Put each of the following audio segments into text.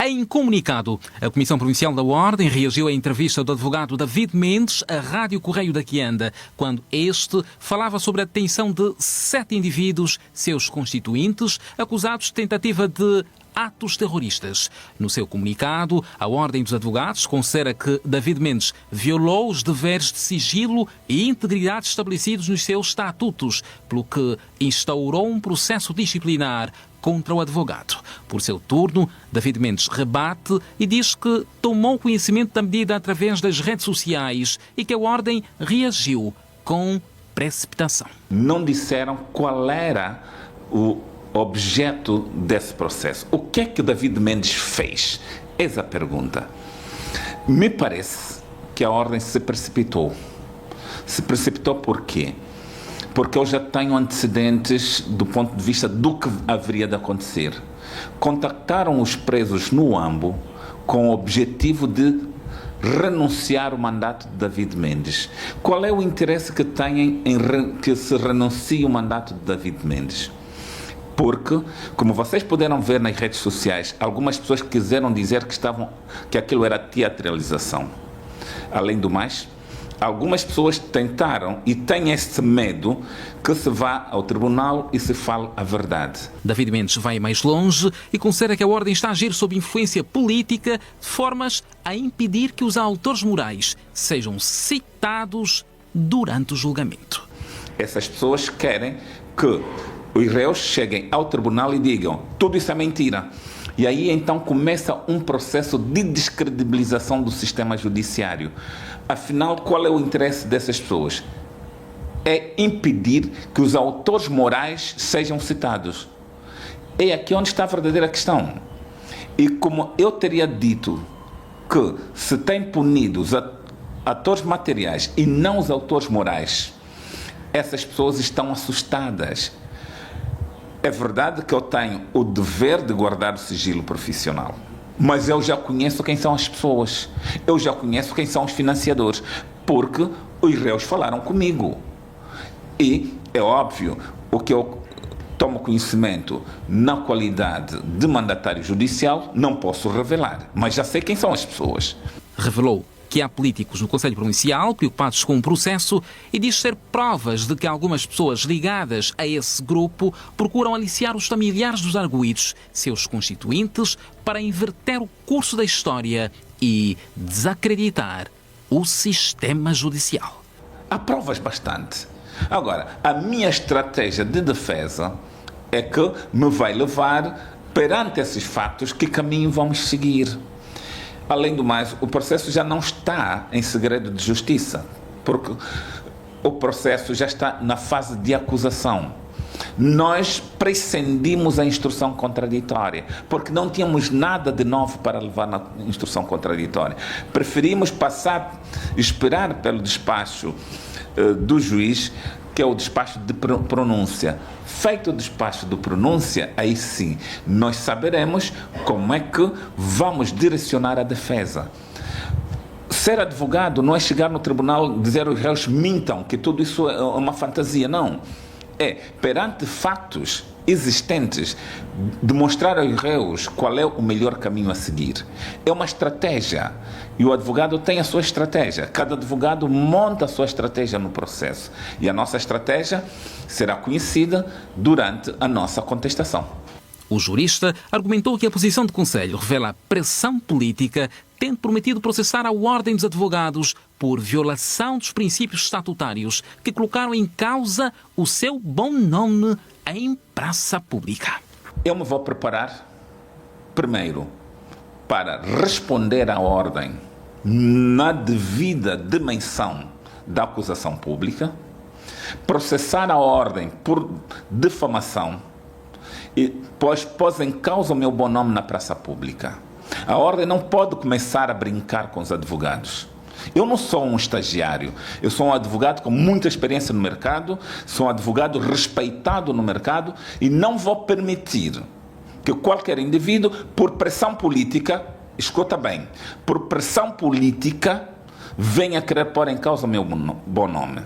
Em comunicado, a Comissão Provincial da Ordem reagiu à entrevista do advogado David Mendes à Rádio Correio da Quianda, quando este falava sobre a detenção de 7 indivíduos, seus constituintes, acusados de tentativa de atos terroristas. No seu comunicado, a Ordem dos Advogados considera que David Mendes violou os deveres de sigilo e integridade estabelecidos nos seus estatutos, pelo que instaurou um processo disciplinar contra o advogado. Por seu turno, David Mendes rebate e diz que tomou conhecimento da medida através das redes sociais e que a Ordem reagiu com precipitação. Não disseram qual era o objeto desse processo. O que é que David Mendes fez? Essa é a pergunta. Me parece que a Ordem se precipitou. Se precipitou por quê? Porque eu já tenho antecedentes do ponto de vista do que haveria de acontecer. Contactaram os presos no AMBO com o objetivo de renunciar o mandato de David Mendes. Qual é o interesse que têm em que se renuncie o mandato de David Mendes? Porque, como vocês puderam ver nas redes sociais, algumas pessoas quiseram dizer que aquilo era teatralização. Além do mais, algumas pessoas tentaram e têm esse medo que se vá ao tribunal e se fale a verdade. David Mendes vai mais longe e considera que a Ordem está a agir sob influência política de formas a impedir que os autores morais sejam citados durante o julgamento. Essas pessoas querem que os réus cheguem ao tribunal e digam tudo isso é mentira. E aí então começa um processo de descredibilização do sistema judiciário. Afinal, qual é o interesse dessas pessoas? É impedir que os autores morais sejam citados. É aqui onde está a verdadeira questão. E como eu teria dito que se tem punido os atores materiais e não os autores morais, essas pessoas estão assustadas. É verdade que eu tenho o dever de guardar o sigilo profissional, mas eu já conheço quem são as pessoas, eu já conheço quem são os financiadores, porque os réus falaram comigo. E é óbvio, o que eu tomo conhecimento na qualidade de mandatário judicial, não posso revelar, mas já sei quem são as pessoas. Revelou que há políticos no Conselho Provincial preocupados com o processo e diz ser provas de que algumas pessoas ligadas a esse grupo procuram aliciar os familiares dos arguidos, seus constituintes, para inverter o curso da história e desacreditar o sistema judicial. Há provas bastante. Agora, a minha estratégia de defesa é que me vai levar perante esses fatos que caminho vamos seguir. Além do mais, o processo já não está em segredo de justiça, porque o processo já está na fase de acusação. Nós prescindimos a instrução contraditória, porque não tínhamos nada de novo para levar na instrução contraditória. Preferimos esperar pelo despacho do juiz, que é o despacho de pronúncia. Feito o despacho de pronúncia, aí sim, nós saberemos como é que vamos direcionar a defesa. Ser advogado não é chegar no tribunal e dizer os réus mintam, que tudo isso é uma fantasia, não. É, perante fatos existentes, demonstrar aos réus qual é o melhor caminho a seguir. É uma estratégia e o advogado tem a sua estratégia. Cada advogado monta a sua estratégia no processo e a nossa estratégia será conhecida durante a nossa contestação. O jurista argumentou que a posição do Conselho revela a pressão política, tendo prometido processar a Ordem dos Advogados por violação dos princípios estatutários que colocaram em causa o seu bom nome em praça pública. Eu me vou preparar, primeiro, para responder à Ordem na devida dimensão da acusação pública, processar a Ordem por difamação, e pôs em causa o meu bom nome na praça pública. A Ordem não pode começar a brincar com os advogados. Eu não sou um estagiário, eu sou um advogado com muita experiência no mercado, sou um advogado respeitado no mercado e não vou permitir que qualquer indivíduo, por pressão política, escuta bem, por pressão política, venha querer pôr em causa o meu bom nome.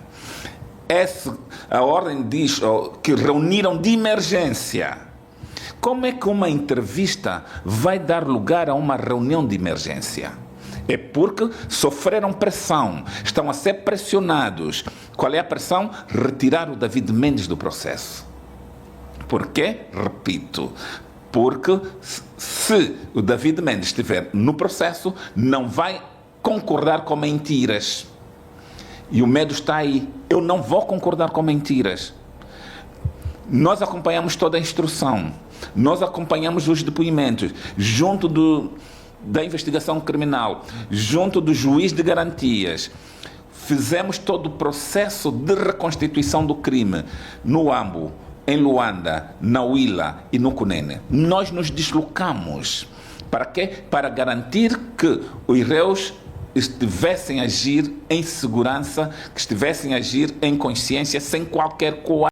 A Ordem diz que reuniram de emergência Como é que uma entrevista vai dar lugar a uma reunião de emergência? É porque sofreram pressão, estão a ser pressionados. Qual é a pressão? Retirar o David Mendes do processo. Por quê? Repito, porque se o David Mendes estiver no processo, não vai concordar com mentiras. E o medo está aí. Eu não vou concordar com mentiras. Nós acompanhamos toda a instrução. Nós acompanhamos os depoimentos junto da investigação criminal, junto do juiz de garantias. Fizemos todo o processo de reconstituição do crime no Ambo, em Luanda, na Huila e no Cunene. Nós nos deslocamos. Para quê? Para garantir que os réus estivessem a agir em segurança, que estivessem a agir em consciência, sem qualquer coação.